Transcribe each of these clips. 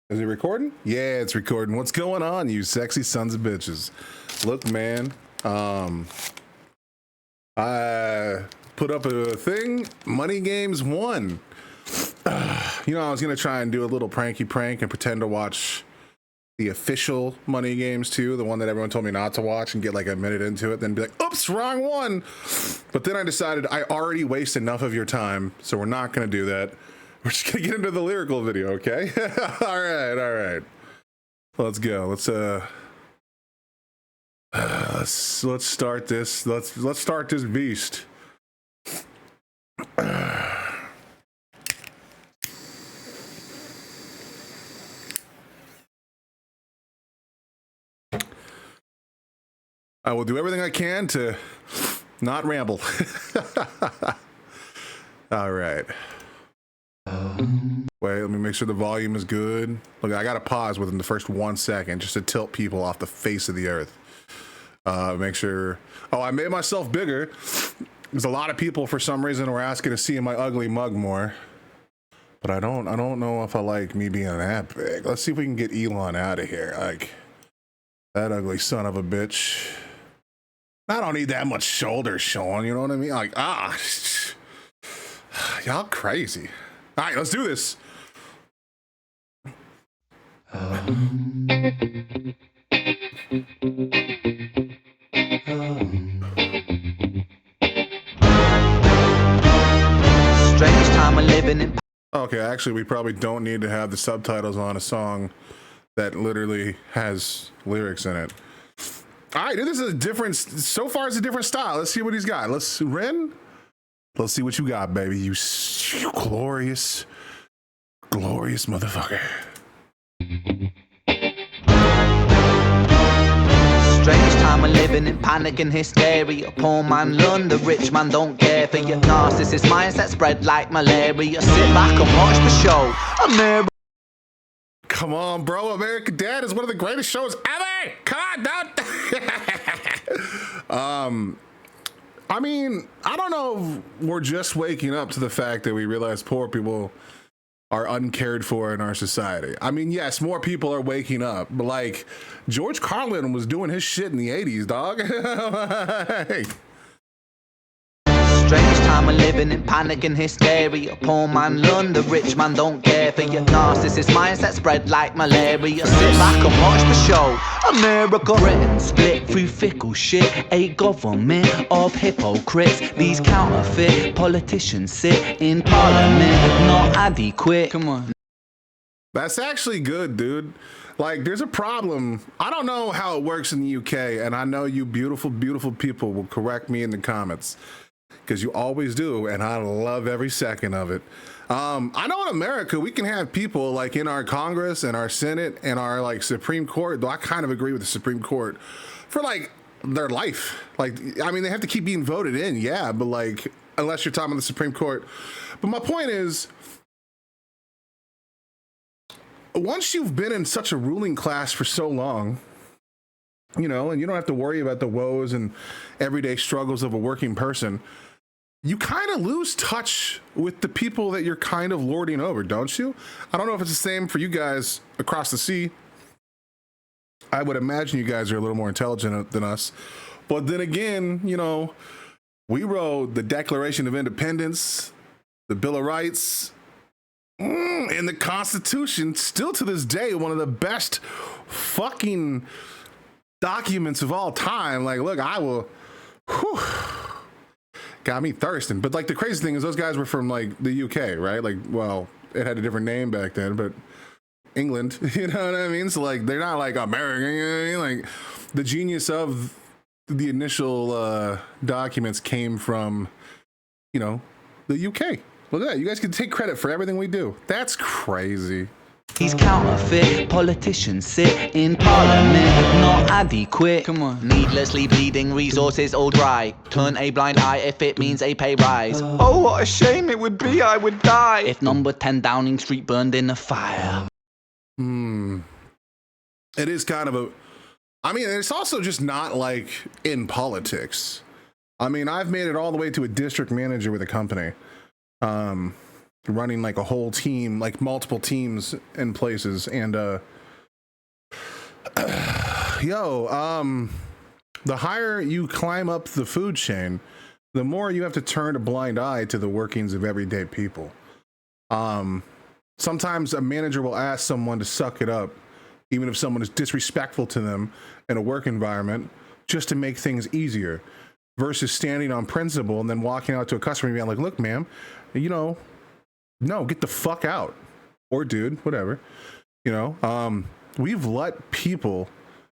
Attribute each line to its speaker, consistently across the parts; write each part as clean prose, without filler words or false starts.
Speaker 1: Is it recording? Yeah, it's recording. What's going on, you sexy sons of bitches? Look, man, I put up a thing. Money Games won. You know, I was gonna try and do a little pranky prank and pretend to watch the official Money Games too, the one that everyone told me not to watch, and get like a minute into it, then be like, oops, wrong one. But then I decided I already waste enough of your time, so we're not gonna do that. We're just gonna get into the lyrical video, okay? all right. Let's go. Let's start this. Let's start this beast. I will do everything I can to not ramble. All right. Wait, let me make sure the volume is good. Look, I gotta pause within the first 1 second just to tilt people off the face of the earth. Make sure. Oh, I made myself bigger. There's a lot of people for some reason were asking to see my ugly mug more, but I don't know if I like me being that big. Let's see if we can get Elon out of here. Like that ugly son of a bitch. I don't need that much shoulder showing. You know what I mean? Like y'all crazy. All right, let's do this.
Speaker 2: Strange time of living in.
Speaker 1: Okay, actually, we probably don't need to have the subtitles on a song that literally has lyrics in it. All right, this is a different. So far, it's a different style. Let's see what he's got. Let's see what you got, baby. You glorious motherfucker.
Speaker 2: Strange time of living in panic and hysteria. Poor man learn, the rich man don't care for your narcissist mindset spread like malaria. Sit back and watch the show.
Speaker 1: Come on, bro. American Dad is one of the greatest shows ever. Come on, don't. I mean, I don't know if we're just waking up to the fact that we realize poor people are uncared for in our society. I mean, yes, more people are waking up, but like George Carlin was doing his shit in the 80s, dog. Hey.
Speaker 2: Strange time of living in panic and hysteria. Poor man learn, the rich man don't care for your narcissist mindset spread like malaria. Sit back and watch the show. America, Britain split through fickle shit. A government of hypocrites. These counterfeit politicians sit in parliament, not adequate. Come on.
Speaker 1: That's actually good, dude. Like, there's a problem. I don't know how it works in the UK, and I know you beautiful, beautiful people will correct me in the comments, because you always do, and I love every second of it. I know in America, we can have people like in our Congress and our Senate and our like Supreme Court, though I kind of agree with the Supreme Court, for like their life. Like, I mean, they have to keep being voted in, yeah, but like, unless you're talking about the Supreme Court. But my point is, once you've been in such a ruling class for so long, you know, and you don't have to worry about the woes and everyday struggles of a working person, you kind of lose touch with the people that you're kind of lording over, don't you? I don't know if it's the same for you guys across the sea. I would imagine you guys are a little more intelligent than us. But then again, you know, we wrote the Declaration of Independence, the Bill of Rights, and the Constitution, still to this day, one of the best fucking documents of all time. Like, look, I will, got me thirsting. But like the crazy thing is those guys were from like the UK, right? Like, well, it had a different name back then, but England, you know what I mean? So like, they're not like American, you know what I mean? Like the genius of the initial documents came from, you know, the UK. Look at that. You guys can take credit for everything we do. That's crazy.
Speaker 2: These counterfeit politicians sit in parliament, not adequate. Come on. Needlessly bleeding resources all dry. Turn a blind eye if it means a pay rise. Oh, what a shame it would be, I would die if number 10 Downing Street burned in a fire.
Speaker 1: It is kind of a, I mean, it's also just not like in politics. I mean, I've made it all the way to a district manager with a company. running like a whole team, like multiple teams in places. And the higher you climb up the food chain, the more you have to turn a blind eye to the workings of everyday people. Sometimes a manager will ask someone to suck it up, even if someone is disrespectful to them in a work environment, just to make things easier, versus standing on principle and then walking out to a customer and being like, look, ma'am, no, get the fuck out. Or dude, whatever. We've let people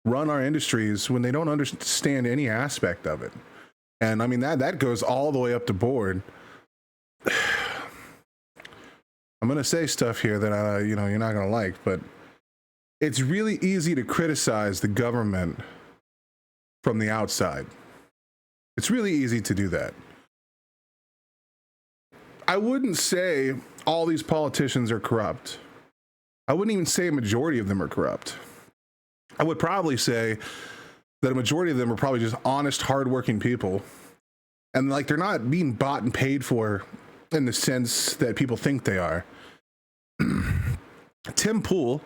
Speaker 1: run our industries when they don't understand any aspect of it. And I mean, that goes all the way up the board. I'm going to say stuff here that, you're not going to like, but it's really easy to criticize the government from the outside. It's really easy to do that. I wouldn't say all these politicians are corrupt. I wouldn't even say a majority of them are corrupt. I would probably say that a majority of them are probably just honest, hardworking people. And like, they're not being bought and paid for in the sense that people think they are. Tim Pool,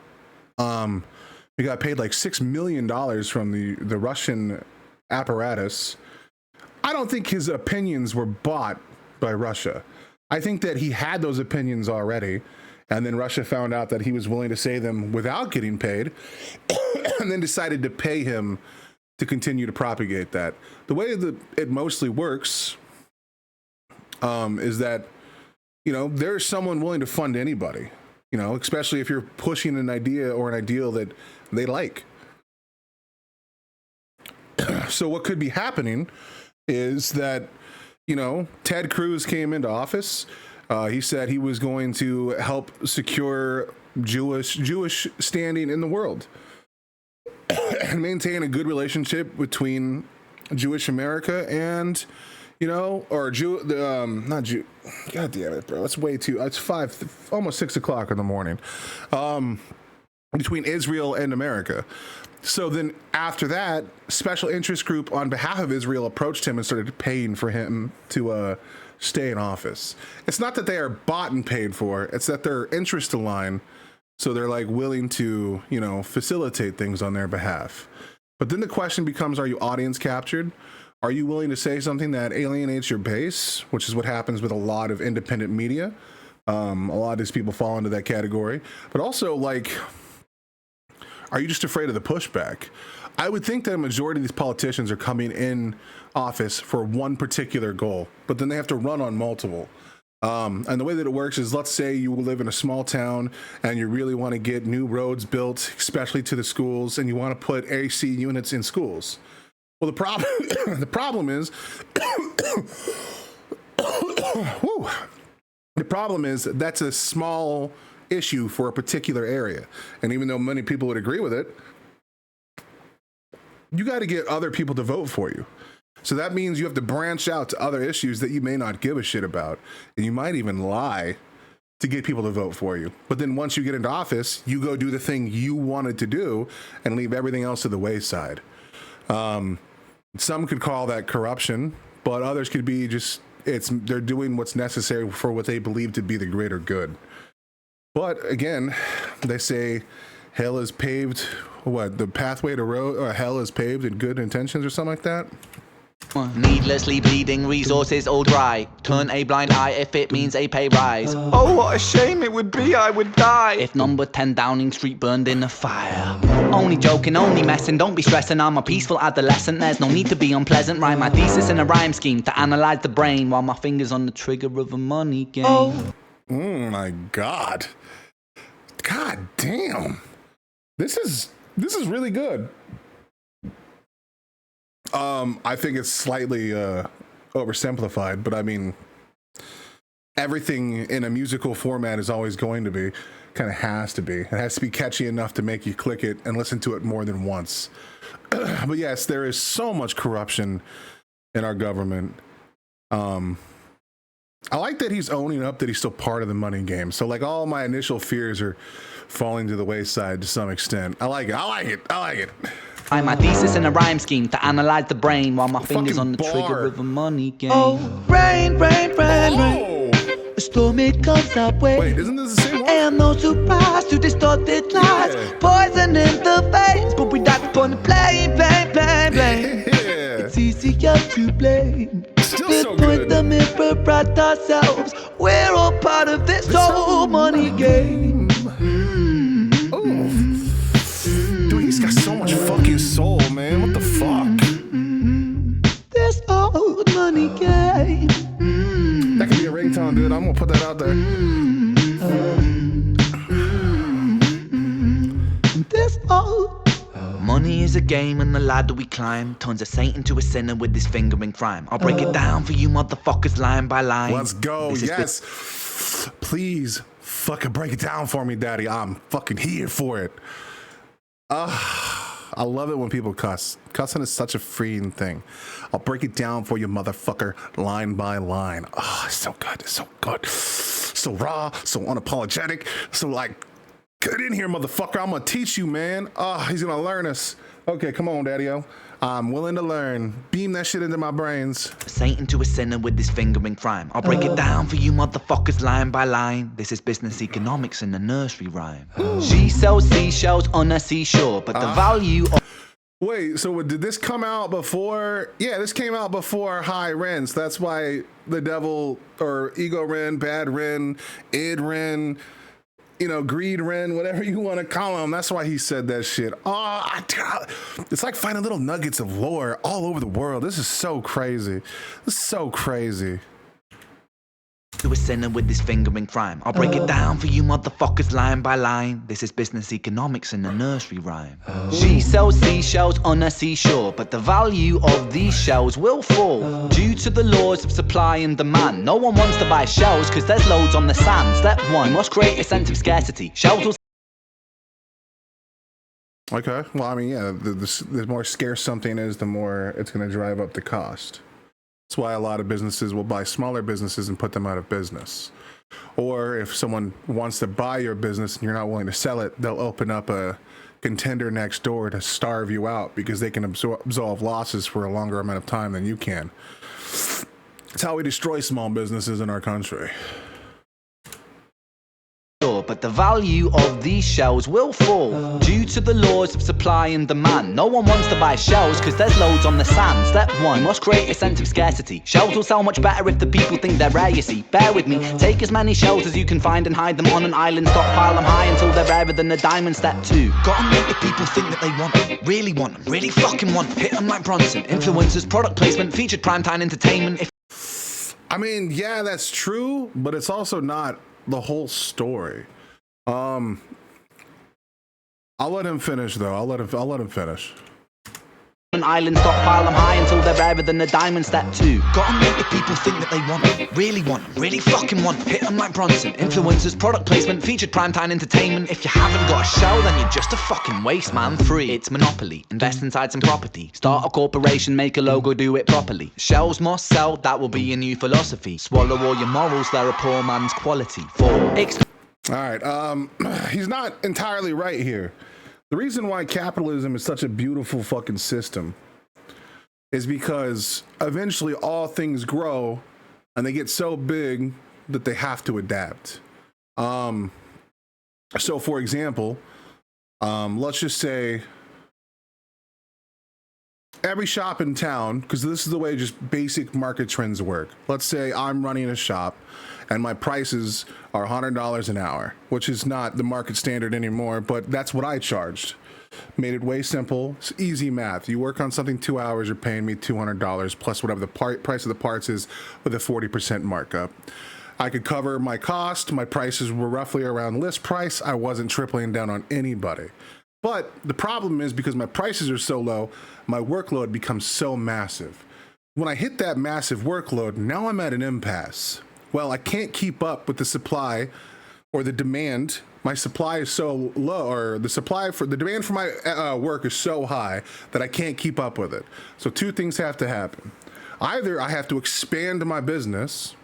Speaker 1: he got paid like $6 million from the Russian apparatus. I don't think his opinions were bought by Russia. I think that he had those opinions already, and then Russia found out that he was willing to say them without getting paid, and then decided to pay him to continue to propagate that. The way that it mostly works is that, there's someone willing to fund anybody, especially if you're pushing an idea or an ideal that they like. So what could be happening is that, Ted Cruz came into office. He said he was going to help secure Jewish standing in the world and maintain a good relationship between Jewish America and, not Jew. God damn it, bro. It's way too, it's almost 6 o'clock in the morning. Between Israel and America. So then after that, special interest group on behalf of Israel approached him and started paying for him to stay in office. It's not that they are bought and paid for, it's that their interests align. So they're like willing to, facilitate things on their behalf. But then the question becomes, are you audience captured? Are you willing to say something that alienates your base, which is what happens with a lot of independent media? A lot of these people fall into that category. But also, are you just afraid of the pushback? I would think that a majority of these politicians are coming in office for one particular goal, but then they have to run on multiple. And the way that it works is, let's say you live in a small town and you really want to get new roads built, especially to the schools, and you want to put AC units in schools. Well, the problem is, the problem is that's a small issue for a particular area. And even though many people would agree with it, you got to get other people to vote for you. So that means you have to branch out to other issues that you may not give a shit about. And you might even lie to get people to vote for you. But then once you get into office, you go do the thing you wanted to do and leave everything else to the wayside. Some could call that corruption, but others could be just, they're doing what's necessary for what they believe to be the greater good. But again, they say hell is paved, the pathway to hell is paved in good intentions or something like that.
Speaker 2: Needlessly bleeding, resources all dry. Turn a blind eye if it means a pay rise. Oh, what a shame it would be, I would die if number 10 Downing Street burned in a fire. Only joking, only messing, don't be stressing. I'm a peaceful adolescent, there's no need to be unpleasant. Write my thesis in a rhyme scheme to analyze the brain while my fingers on the trigger of a money game. Oh
Speaker 1: my God. God damn. This is really good. I think it's slightly oversimplified, but I mean, everything in a musical format is always going to be, kind of has to be. It has to be catchy enough to make you click it and listen to it more than once. But yes, there is so much corruption in our government. I like that he's owning up that he's still part of the money game. So like all my initial fears are falling to the wayside to some extent. I like it.
Speaker 2: Write my thesis in a rhyme scheme to analyze the brain while my fingers on the trigger of a money game. Oh, rain, rain, rain, rain. A stormy comes our way.
Speaker 1: Wait, isn't this the same one?
Speaker 2: And no surprise to distorted lies.
Speaker 1: Yeah.
Speaker 2: Poison in the veins, but we die upon the blame.
Speaker 1: Yeah.
Speaker 2: It's easier to blame.
Speaker 1: Still
Speaker 2: Let's
Speaker 1: so
Speaker 2: point
Speaker 1: good.
Speaker 2: the mirror at ourselves. We're all part of this whole money game.
Speaker 1: Ooh. Dude, he's got so much fucking soul, man. What the fuck?
Speaker 2: This old money game.
Speaker 1: That could be a ringtone, dude. I'm gonna put that out there.
Speaker 2: This old money is a game and the ladder we climb turns a saint into a sinner with his finger in crime. I'll break it down for you motherfuckers line by line.
Speaker 1: Let's go. Yes. Please fucking break it down for me, daddy. I'm fucking here for it. I love it when people cuss. Cussing is such a freeing thing. I'll break it down for you, motherfucker, line by line. Oh, it's so good. It's so good. So raw, so unapologetic, so like, get in here, motherfucker. I'm gonna teach you, man. Oh, he's gonna learn us. Okay, come on, daddy-o. I'm willing to learn. Beam that shit into my brains. Saint into a sinner with his finger in crime. I'll break it down for you motherfuckers line by line. This is business economics in a nursery rhyme. She sells seashells on a seashore, but the value of... Wait, so did this come out before? Yeah, this came out before High Rents. That's why the devil, or ego Ren, bad Ren, id Ren, you know, greed Ren, whatever you want to call him. That's why he said that shit. Oh, it's like finding little nuggets of lore all over the world. This is so crazy. This is so crazy. To a sinner with his finger in crime. I'll break it down for you motherfuckers line by line. This is business economics in a nursery rhyme. She sells seashells on a seashore, but the value of these shells will fall due to the laws of supply and demand. No one wants to buy shells because there's loads on the sand. Step one, must create a sense of scarcity. Shells will... Okay, well, I mean, yeah, the more scarce something is, the more it's going to drive up the cost. That's why a lot of businesses will buy smaller businesses and put them out of business. Or if someone wants to buy your business and you're not willing to sell it, they'll open up a contender next door to starve you out because they can absolve losses for a longer amount of time than you can. It's how we destroy small businesses in our country. But the value of these shells will fall due to the laws of supply and demand. No one wants to buy shells because there's loads on the sand. Step one, must create a sense of scarcity. Shells will sell much better if the people think they're rare, you see. Bear with me, take as many shells as you can find and hide them on an island. Stockpile them high until they're rarer than a diamond. Step two, gotta make the people think that they want them, really fucking want them. Hit them like Bronson. Influencers, product placement, featured primetime entertainment. I mean, yeah, that's true, but it's also not the whole story. I'll let him finish though. I'll let him finish. An island, stockpile them high until they're rarer than a diamond. Step two, gotta make the people think that they want them, really fucking want them. Hit them like Bronson. Influencers, product placement, featured primetime entertainment. If you haven't got a show, then you're just a fucking waste man. Free, it's monopoly. Invest inside some property. Start a corporation, make a logo, do it properly. Shells must sell, that will be your new philosophy. Swallow all your morals, they're a poor man's quality. Four, all right, he's not entirely right here. The reason why capitalism is such a beautiful fucking system is because eventually all things grow and they get so big that they have to adapt. So for example, let's just say every shop in town, because this is the way just basic market trends work. Let's say I'm running a shop and my prices are $100 an hour, which is not the market standard anymore, but that's what I charged. Made it way simple. It's easy math. You work on something 2 hours, you're paying me $200 plus whatever the price of the parts is with a 40% markup. I could cover my cost. My prices were roughly around list price. I wasn't tripling down on anybody. But the problem is because my prices are so low, my workload becomes so massive. When I hit that massive workload, now I'm at an impasse. Well, I can't keep up with the supply or the demand. My supply is so low, or the demand for my work is so high that I can't keep up with it. So two things have to happen. Either I have to expand my business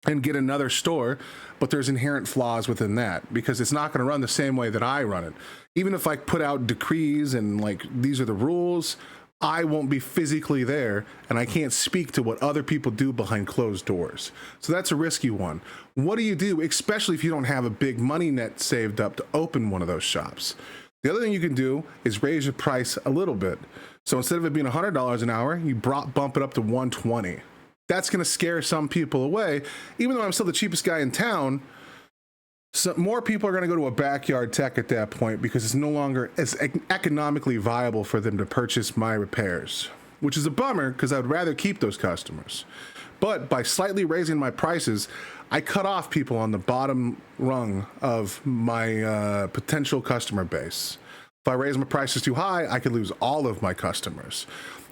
Speaker 1: and get another store, but there's inherent flaws within that because it's not going to run the same way that I run it. Even if I put out decrees and like, these are the rules, I won't be physically there, and I can't speak to what other people do behind closed doors. So that's a risky one. What do you do, especially if you don't have a big money net saved up to open one of those shops? The other thing you can do is raise your price a little bit. So instead of it being $100 an hour, you bump it up to $120. That's going to scare some people away. Even though I'm still the cheapest guy in town, so more people are going to go to a backyard tech at that point because it's no longer as economically viable for them to purchase my repairs, which is a bummer because I would rather keep those customers. But by slightly raising my prices, I cut off people on the bottom rung of my potential customer base. If I raise my prices too high, I could lose all of my customers.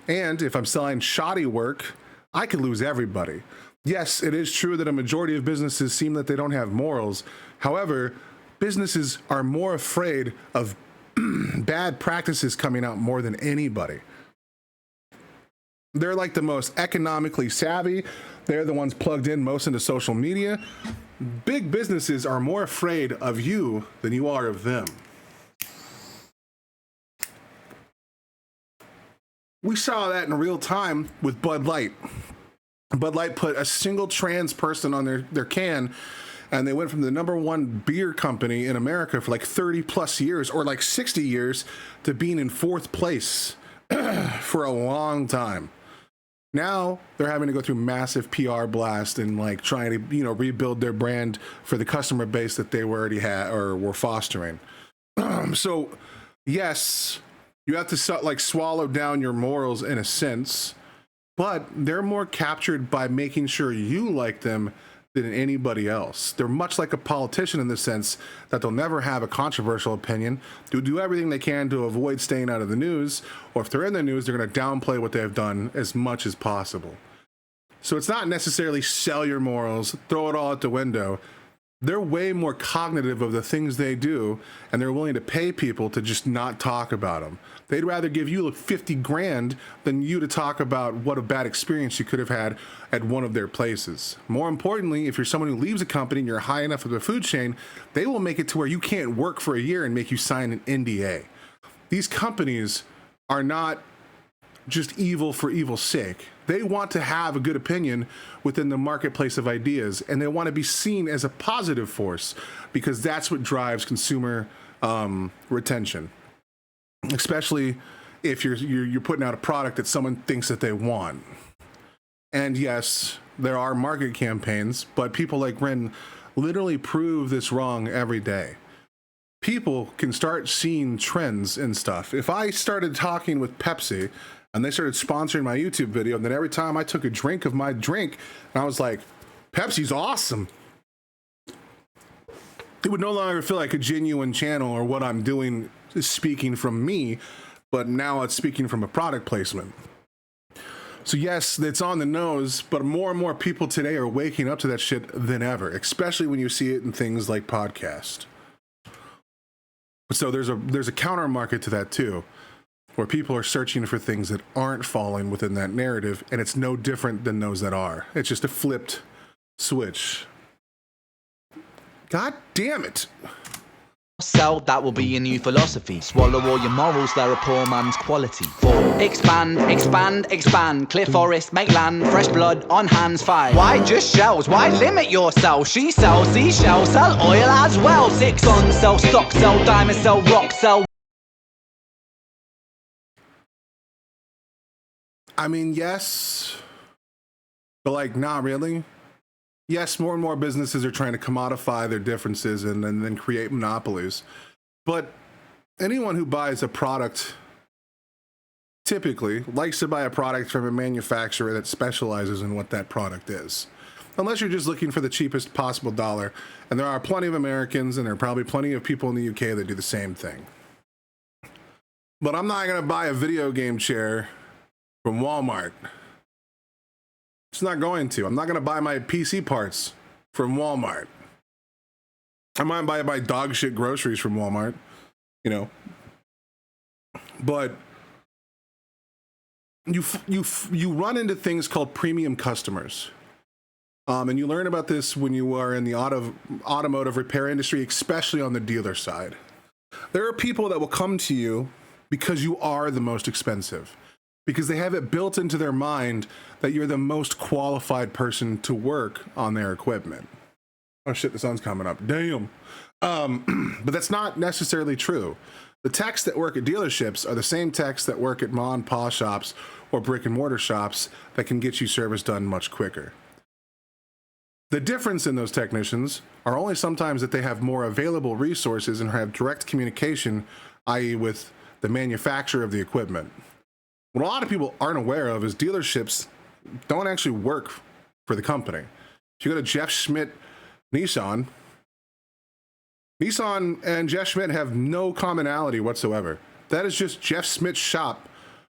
Speaker 1: And if I'm selling shoddy work, I could lose everybody. Yes, it is true that a majority of businesses seem that they don't have morals. However, businesses are more afraid of bad practices coming out more than anybody. They're like the most economically savvy. They're the ones plugged in most into social media. Big businesses are more afraid of you than you are of them. We saw that in real time with Bud Light. Bud Light put a single trans person on their can, and they went from the #1 beer company in America for like 30 plus years, or like 60 years, to being in 4th place for a long time. Now they're having to go through massive PR blast and like trying to, rebuild their brand for the customer base that they already had or were fostering. So yes, you have to swallow down your morals in a sense, but they're more captured by making sure you like them than anybody else. They're much like a politician in the sense that they'll never have a controversial opinion. They'll do everything they can to avoid staying out of the news, or if they're in the news, they're going to downplay what they've done as much as possible. So it's not necessarily sell your morals, throw it all out the window. They're way more cognitive of the things they do, and they're willing to pay people to just not talk about them. They'd rather give you 50 grand than you to talk about what a bad experience you could have had at one of their places. More importantly, if you're someone who leaves a company and you're high enough of the food chain, they will make it to where you can't work for a year and make you sign an NDA. These companies are not just evil for evil's sake. They want to have a good opinion within the marketplace of ideas, and they want to be seen as a positive force because that's what drives consumer retention. Especially if you're putting out a product that someone thinks that they want. And yes, there are market campaigns, but people like Ren literally prove this wrong every day. People can start seeing trends and stuff. If I started talking with Pepsi and they started sponsoring my YouTube video, and then every time I took a drink of my drink, and I was like, Pepsi's awesome, it would no longer feel like a genuine channel or what I'm doing is speaking from me, but now it's speaking from a product placement. So yes, it's on the nose, but more and more people today are waking up to that shit than ever, especially when you see it in things like podcast. So there's a counter market to that too, where people are searching for things that aren't falling within that narrative, and it's no different than those that are. It's just a flipped switch. God damn it.
Speaker 2: Sell, that will be your new philosophy. Swallow all your morals, they're a poor man's quality. 4. Expand, expand, expand. Clear forest, make land, fresh blood on hands. 5. Why just shells? Why limit yourself? She sells seashells, sell oil as well. 6. Guns, sell stock, sell diamonds, sell rock, sell.
Speaker 1: I mean, yes, but not really. Yes, more and more businesses are trying to commodify their differences and then create monopolies. But anyone who buys a product typically likes to buy a product from a manufacturer that specializes in what that product is. Unless you're just looking for the cheapest possible dollar. And there are plenty of Americans, and there are probably plenty of people in the UK that do the same thing. But I'm not going to buy a video game chair from Walmart. It's not going to. I'm not going to buy my PC parts from Walmart. I might buy my dog shit groceries from Walmart, But you run into things called premium customers. And you learn about this when you are in the automotive repair industry, especially on the dealer side. There are people that will come to you because you are the most expensive, because they have it built into their mind that you're the most qualified person to work on their equipment. Oh shit, the sun's coming up. Damn. But that's not necessarily true. The techs that work at dealerships are the same techs that work at mom and pop shops or brick and mortar shops that can get you service done much quicker. The difference in those technicians are only sometimes that they have more available resources and have direct communication, i.e. with the manufacturer of the equipment. What a lot of people aren't aware of is dealerships don't actually work for the company. If you go to Jeff Schmidt Nissan and Jeff Schmidt have no commonality whatsoever. That is just Jeff Schmidt's shop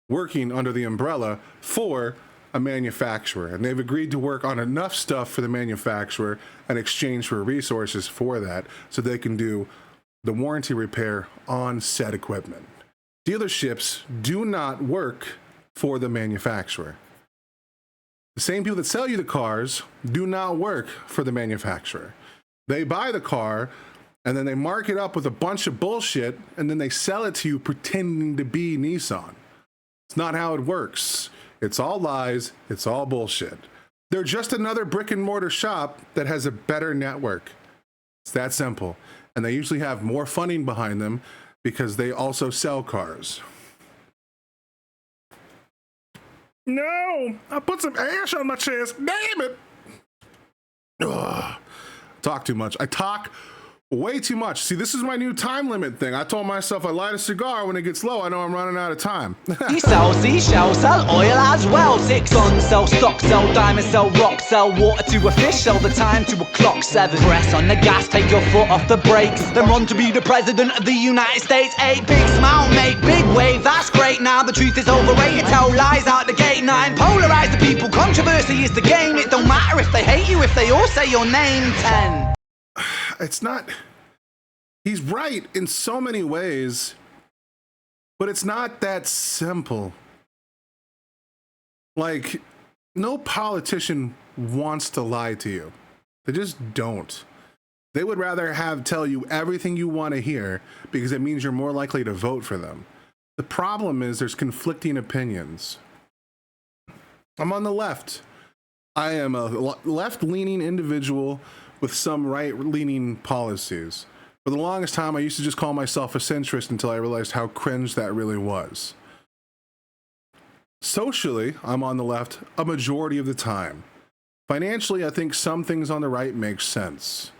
Speaker 1: working under the umbrella for a manufacturer, and they've agreed to work on enough stuff for the manufacturer in exchange for resources for that, so they can do the warranty repair on said equipment. Dealerships do not work for the manufacturer. The same people that sell you the cars do not work for the manufacturer. They buy the car and then they mark it up with a bunch of bullshit and then they sell it to you pretending to be Nissan. It's not how it works. It's all lies. It's all bullshit. They're just another brick and mortar shop that has a better network. It's that simple. And they usually have more funding behind them because they also sell cars. No, I put some ash on my chest. Damn it. Ugh. Talk too much. I talk way too much. See, this is my new time limit thing. I told myself I light a cigar when it gets low. I know I'm running out of time.
Speaker 2: He sells seashells, sell oil as well. 6 tons, sell stock, sell diamonds, sell rock, sell water to a fish, sell the time to a clock. 7, press on the gas, take your foot off the brakes, then run to be the president of the United States. 8, big smile, make big wave, that's great. Now the truth is overrated, tell lies out the gate. 9, polarize the people, controversy is the game. It don't matter if they hate you, if they all say your name. 10.
Speaker 1: It's not, he's right in so many ways, but it's not that simple. Like, no politician wants to lie to you. They just don't. They would rather tell you everything you want to hear because it means you're more likely to vote for them. The problem is there's conflicting opinions. I'm on the left. I am a left-leaning individual with some right-leaning policies. For the longest time, I used to just call myself a centrist until I realized how cringe that really was. Socially, I'm on the left a majority of the time. Financially, I think some things on the right make sense.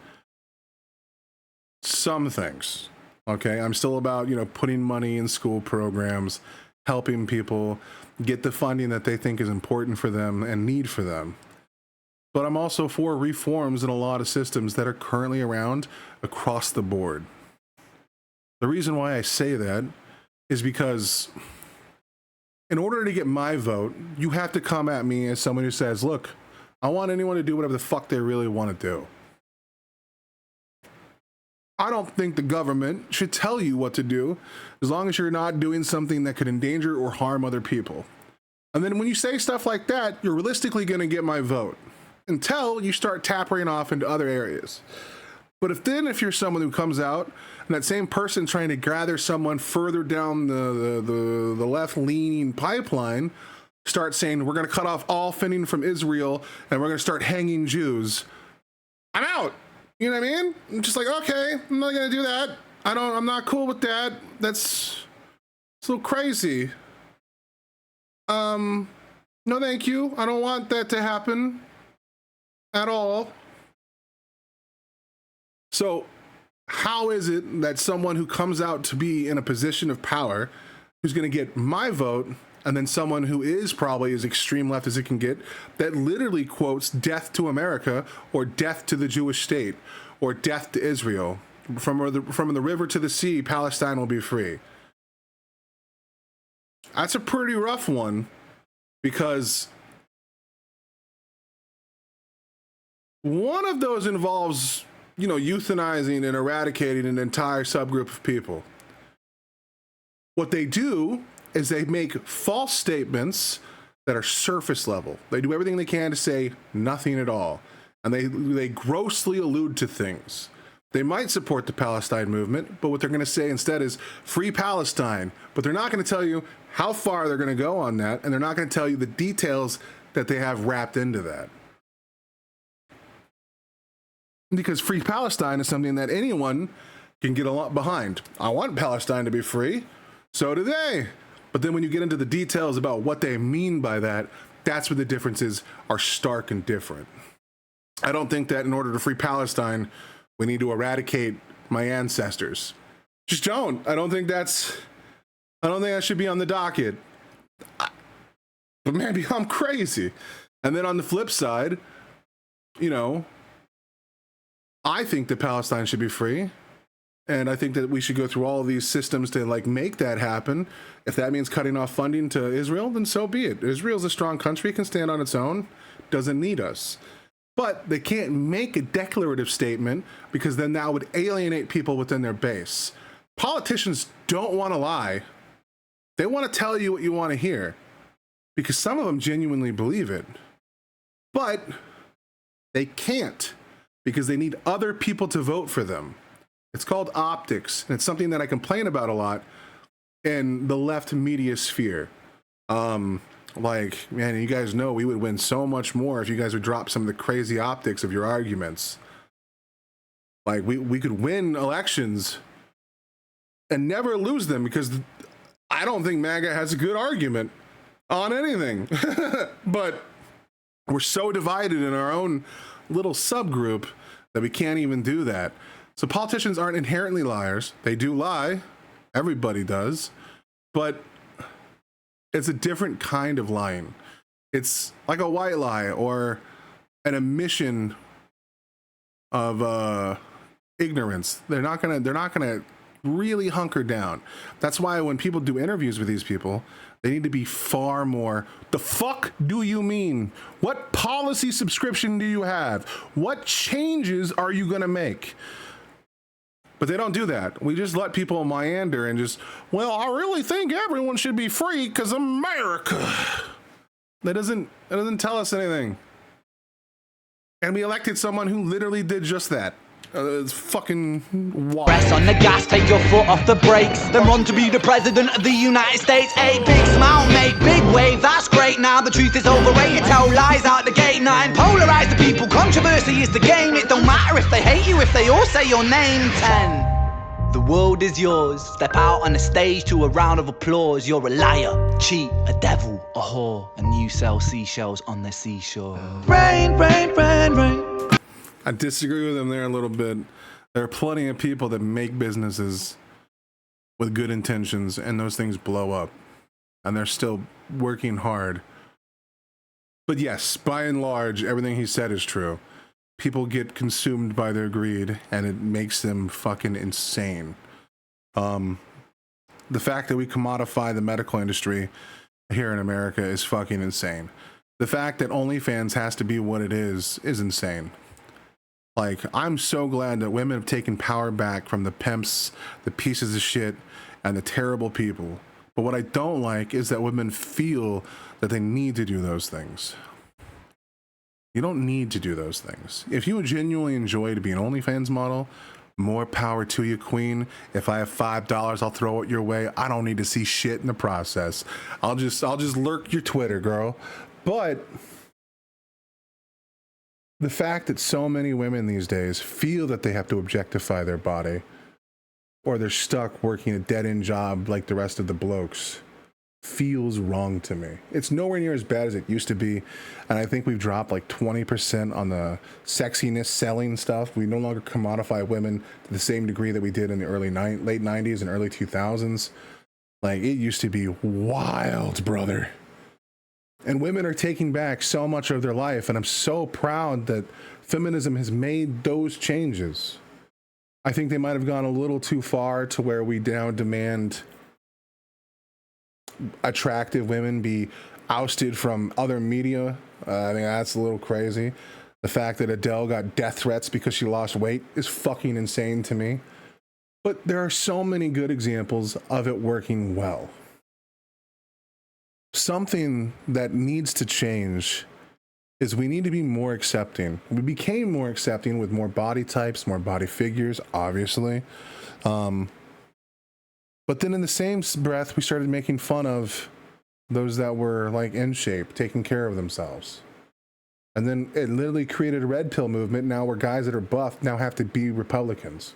Speaker 1: Some things, okay? I'm still about, putting money in school programs, helping people get the funding that they think is important for them and need for them. But I'm also for reforms in a lot of systems that are currently around across the board. The reason why I say that is because in order to get my vote, you have to come at me as someone who says, look, I want anyone to do whatever the fuck they really want to do. I don't think the government should tell you what to do as long as you're not doing something that could endanger or harm other people. And then when you say stuff like that, you're realistically going to get my vote until you start tappering off into other areas. But if you're someone who comes out and that same person trying to gather someone further down the left-leaning pipeline starts saying, we're going to cut off all funding from Israel and we're going to start hanging Jews, I'm out. You know what I mean? I'm just like, okay, I'm not going to do that. I'm not cool with that. That's so crazy. No, thank you. I don't want that to happen at all. So how is it that someone who comes out to be in a position of power, who's going to get my vote, and then someone who is probably as extreme left as it can get, that literally quotes death to America or death to the Jewish state or death to Israel, from the river to the sea, Palestine will be free? That's a pretty rough one, because one of those involves, euthanizing and eradicating an entire subgroup of people. What they do is they make false statements that are surface level. They do everything they can to say nothing at all. And they grossly allude to things. They might support the Palestine movement, but what they're going to say instead is free Palestine. But they're not going to tell you how far they're going to go on that, and they're not going to tell you the details that they have wrapped into that. Because free Palestine is something that anyone can get a lot behind. I want Palestine to be free. So do they. But then when you get into the details about what they mean by that, that's where the differences are stark and different. I don't think that in order to free Palestine, we need to eradicate my ancestors. Just don't. I don't think that should be on the docket. But maybe I'm crazy. And then on the flip side, you know, I think that Palestine should be free. And I think that we should go through all of these systems to like make that happen. If that means cutting off funding to Israel, then so be it. Israel's a strong country, it can stand on its own, doesn't need us. But they can't make a declarative statement because then that would alienate people within their base. Politicians don't want to lie. They want to tell you what you want to hear because some of them genuinely believe it. But they can't because they need other people to vote for them. It's called optics, and it's something that I complain about a lot in the left media sphere. Like, man, you guys know we would win so much more if you guys would drop some of the crazy optics of your arguments. Like, we could win elections and never lose them because I don't think MAGA has a good argument on anything. But we're so divided in our own little subgroup that we can't even do that. So politicians aren't inherently liars. They do lie. Everybody does. But it's a different kind of lying. It's like a white lie or an admission of ignorance. They're not gonna really hunker down. That's why when people do interviews with these people, they need to be far more, the fuck do you mean? What policy subscription do you have? What changes are you gonna make? But they don't do that. We just let people meander and just, well, I really think everyone should be free because America. That doesn't tell us anything. And we elected someone who literally did just that. It's fucking wild.
Speaker 2: Press on the gas, take your foot off the brakes. Then run to be the president of the United States. A big smile, make big wave, that's great. Now the truth is overrated, tell lies out the gate. 9, polarize the people, controversy is the game. It don't matter if they hate you, if they all say your name. 10, the world is yours. Step out on the stage to a round of applause. You're a liar, cheat, a devil, a whore, and you sell seashells on the seashore. Rain, rain, rain, rain.
Speaker 1: I disagree with them there a little bit. There are plenty of people that make businesses with good intentions and those things blow up and they're still working hard. But yes, by and large, everything he said is true. People get consumed by their greed and it makes them fucking insane. The fact that we commodify the medical industry here in America is fucking insane. The fact that OnlyFans has to be what it is insane. Like, I'm so glad that women have taken power back from the pimps, the pieces of shit, and the terrible people. But what I don't like is that women feel that they need to do those things. You don't need to do those things. If you genuinely enjoy to be an OnlyFans model, more power to you, queen. If I have $5, I'll throw it your way. I don't need to see shit in the process. I'll just lurk your Twitter, girl. But the fact that so many women these days feel that they have to objectify their body or they're stuck working a dead-end job like the rest of the blokes feels wrong to me. It's nowhere near as bad as it used to be, and I think we've dropped like 20% on the sexiness selling stuff. We no longer commodify women to the same degree that we did in the late 90s and early 2000s. Like, it used to be wild, brother. And women are taking back so much of their life, and I'm so proud that feminism has made those changes. I think they might have gone a little too far to where we now demand attractive women be ousted from other media. I think that's a little crazy. The fact that Adele got death threats because she lost weight is fucking insane to me. But there are so many good examples of it working well. Something that needs to change is we need to be more accepting. We became more accepting with more body types, more body figures, obviously. But then in the same breath, we started making fun of those that were like in shape, taking care of themselves. And then it literally created a red pill movement now where guys that are buff now have to be Republicans.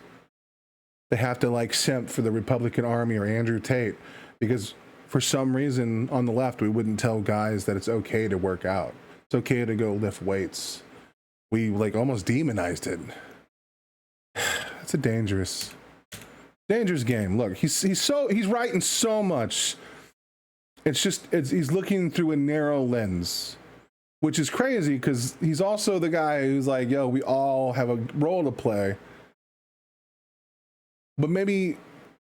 Speaker 1: They have to like simp for the Republican Army or Andrew Tate because for some reason on the left, we wouldn't tell guys that it's okay to work out. It's okay to go lift weights. We like almost demonized it. It's a dangerous game. Look, he's writing so much. He's looking through a narrow lens, which is crazy because he's also the guy who's like, yo, we all have a role to play. But maybe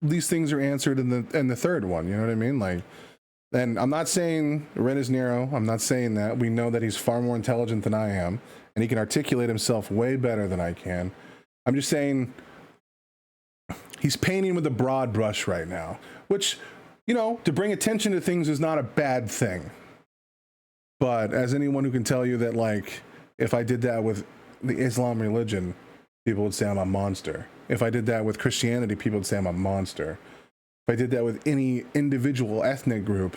Speaker 1: these things are answered in the third one. You know what I mean? Like, and I'm not saying Ren is narrow. I'm not saying that. We know that he's far more intelligent than I am, and he can articulate himself way better than I can. I'm just saying he's painting with a broad brush right now, which, you know, to bring attention to things is not a bad thing. But as anyone who can tell you that, like, if I did that with the Islam religion, people would say I'm a monster. If I did that with Christianity, people would say I'm a monster. If I did that with any individual ethnic group,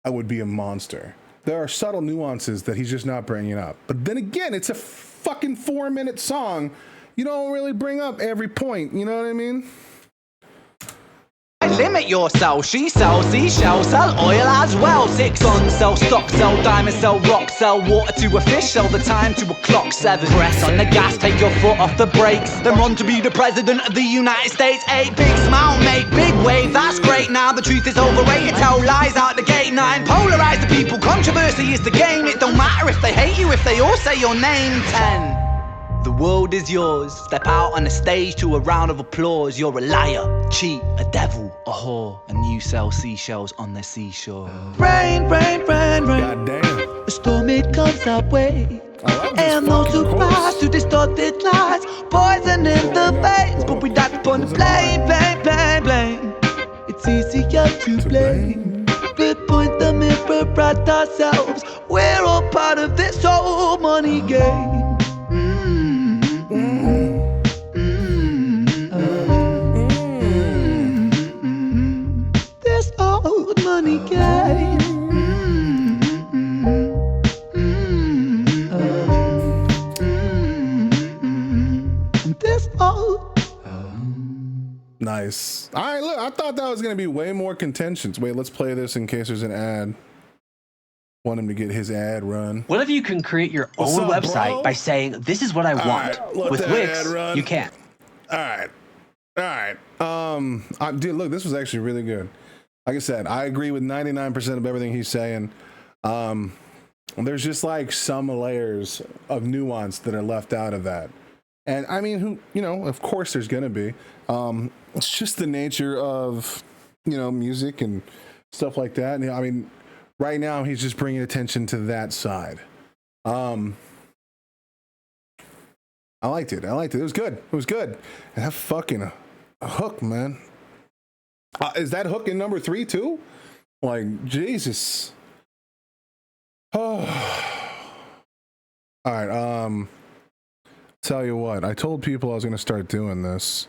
Speaker 1: I would be a monster. There are subtle nuances that he's just not bringing up. But then again, it's a fucking 4-minute song. You don't really bring up every point. You know what I mean?
Speaker 2: Limit yourself, she sells seashells, sell oil as well. 6 tons, sell stock, sell diamonds, sell rock, sell water to a fish, sell the time to a clock. 7, press on the gas, take your foot off the brakes, then run to be the president of the United States. 8, big smile, make big wave, that's great. Now the truth is overrated, tell lies out the gate. 9, polarize the people, controversy is the game. It don't matter if they hate you, if they all say your name. 10, the world is yours. Step out on the stage to a round of applause. You're a liar, cheat, a devil, a whore, and you sell seashells on the seashore. Rain, rain, rain, rain.
Speaker 1: God damn.
Speaker 2: A storm, it comes our way. And no surprise to distorted lies. Poison in the veins, but we die upon the blame, blame, blame, blame. It's easier to blame. We point the mirror at ourselves. We're all part of this whole money game. This old money game. This old.
Speaker 1: Nice. All right, look, I thought that was going to be way more contentious. Wait, let's play this in case there's an ad. Want him to get his ad run.
Speaker 3: What if you can create your own website by saying, this is what I want?
Speaker 1: Right,
Speaker 3: with Wix, you can't.
Speaker 1: All right. Dude, look, this was actually really good. Like I said, I agree with 99% of everything he's saying. There's just like some layers of nuance that are left out of that. And I mean, of course there's going to be. It's just the nature of, music and stuff like that. And, I mean, right now he's just bringing attention to that side. I liked it. It was good. And that fucking hook, man. Is that hook in number 3 too? Like, Jesus. Oh. All right. Tell you what, I told people I was going to start doing this.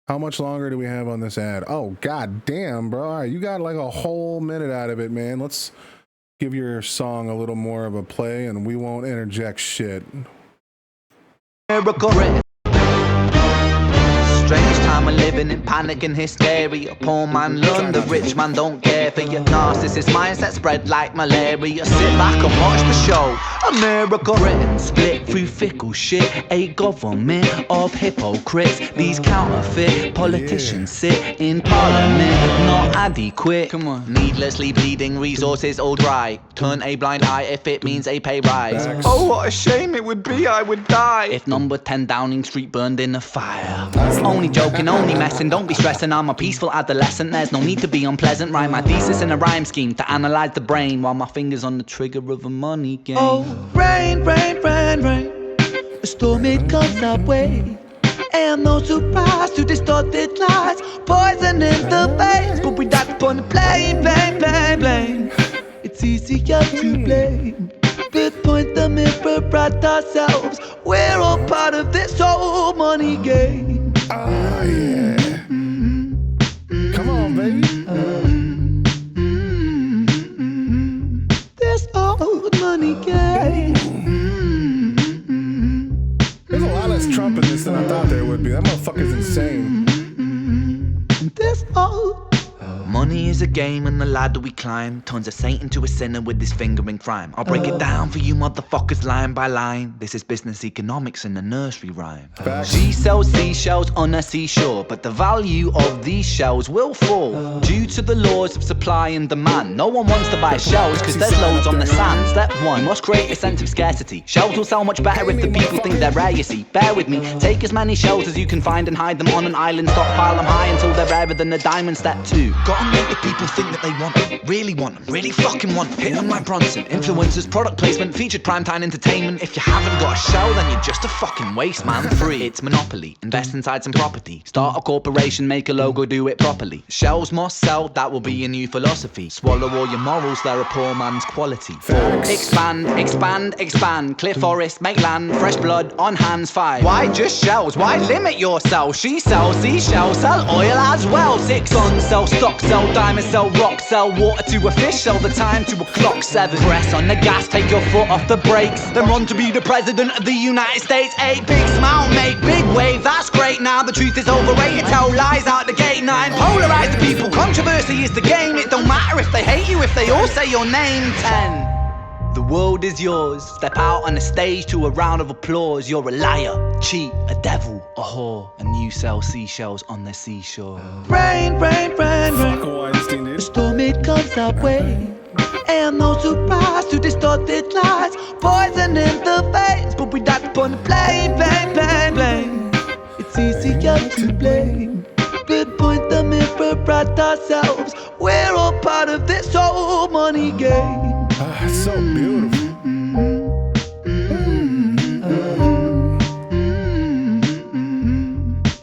Speaker 1: How much longer do we have on this ad? Oh, god damn, bro. All right, you got like a whole minute out of it, man. Let's give your song a little more of a play and we won't interject shit.
Speaker 2: Strange time we're living in, panic and hysteria. Poor man learn, the rich man don't care for your narcissist mindset spread like malaria. Sit back and watch the show. America, Britain, split through fickle shit. A government of hypocrites. These counterfeit politicians sit in parliament, not adequate. Come on, needlessly bleeding resources all dry. Turn a blind eye if it means a pay rise. Oh, what a shame it would be, I would die if number 10 Downing Street burned in a fire. Only joking, only messing, don't be stressing. I'm a peaceful adolescent, there's no need to be unpleasant. Write my thesis in a rhyme scheme to analyze the brain while my fingers on the trigger of a money game. Oh, rain, rain, rain, rain. A storm, it comes our way. And no surprise to distorted lies. Poison in the veins, but we die upon the blame, blame, blame, blame. It's easier to blame. But point the mirror at ourselves. We're all part of this whole money game.
Speaker 1: Oh, yeah. Come on, baby.
Speaker 2: This old money game.
Speaker 1: There's a lot less Trump in this than I thought there would be. That motherfucker's insane.
Speaker 2: This old money is a game and the ladder we climb turns a saint into a sinner with his finger in crime. I'll break it down for you motherfuckers line by line. This is business economics in a nursery rhyme.
Speaker 1: Facts.
Speaker 2: She sells seashells on a seashore, but the value of these shells will fall due to the laws of supply and demand. No one wants to buy shells because there's loads on the sand. Step one, you must create a sense of scarcity. Shells will sell much better if the people think they're rare, you see. Bear with me, take as many shells as you can find and hide them on an island. Stockpile them high until they're rarer than a diamond. Step two, gotta make the people think that they want them, really fucking want them. Hit them like Bronson. Influencers, product placement, featured primetime entertainment. If you haven't got a shell, then you're just a fucking waste man. Three, it's monopoly. Invest inside some property. Start a corporation, make a logo, do it properly. Shells must sell, that will be your new philosophy. Swallow all your morals, they're a poor man's quality. Four, expand, expand, expand. Clear forest, make land, fresh blood on hands. Five, why just shells? Why limit yourself? She sells seashells, sell oil as well. Six, guns, sell stock, sell diamonds, sell rock, sell water to a fish, sell the time to a clock. Seven, press on the gas, take your foot off the brakes, then run to be the president of the United States. Eight, big smile, make big wave, that's great. Now the truth is overrated, tell lies out the gate. Nine, polarize the people, controversy is the game. It don't matter if they hate you, if they all say your name. 10, the world is yours. Step out on the stage to a round of applause. You're a liar, cheat, a devil, a whore, and you sell seashells on the seashore. Rain, rain, rain, rain.
Speaker 1: Fucking Weinstein, dude.
Speaker 2: The storm it comes our way, and no surprise to distorted lies. Poison in the veins, but we die upon the blame, blame, blame, blame. It's easier to blame, but point the mirror at ourselves. We're all part of this whole money game.
Speaker 1: Ah, it's so beautiful.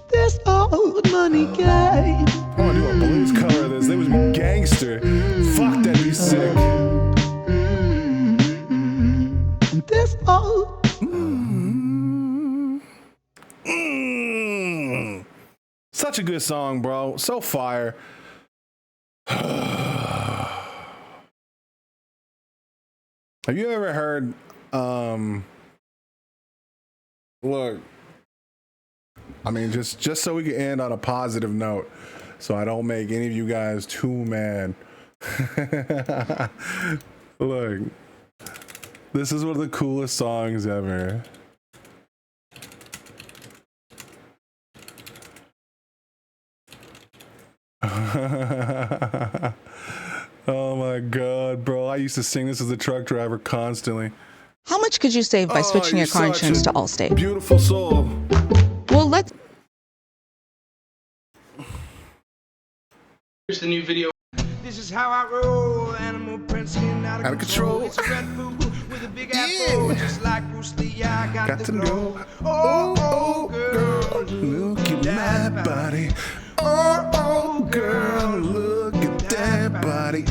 Speaker 2: This old money game.
Speaker 1: I want to do a blues cover of this. They was gangster. Fuck, that'd be sick.
Speaker 2: This old.
Speaker 1: Such a good song, bro. So fire. Have you ever heard, look, I mean, just so we can end on a positive note, so I don't make any of you guys too mad. Look, this is one of the coolest songs ever. Oh my god, bro. I used to sing this as a truck driver constantly.
Speaker 4: How much could you save by switching your car insurance to Allstate?
Speaker 1: Beautiful soul.
Speaker 4: Well, let's...
Speaker 5: Here's the new video. This is how I roll. Animal print skin out of control. It's Red Bull with a big afro. Just like Bruce Lee, I got to go. Oh, girl,
Speaker 1: Look at my body. Oh, girl, look at that body.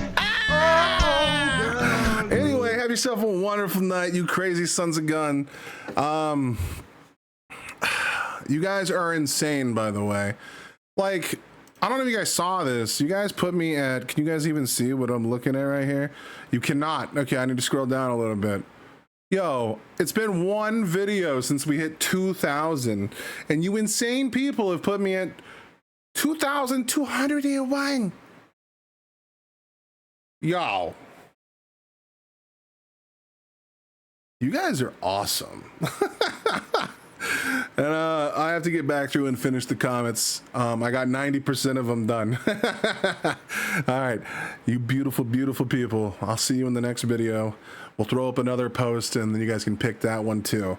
Speaker 1: Anyway, have yourself a wonderful night, you crazy sons of gun. You guys are insane, by the way. Like, I don't know if you guys saw this. You guys put me at, can you guys even see what I'm looking at right here? You cannot. Okay, I need to scroll down a little bit. Yo, it's been one video since we hit 2,000, and you insane people have put me at 2,201. Yo. You guys are awesome. And I have to get back through and finish the comments. I got 90% of them done. All right, you beautiful, beautiful people. I'll see you in the next video. We'll throw up another post and then you guys can pick that one too.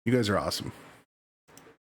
Speaker 1: You guys are awesome.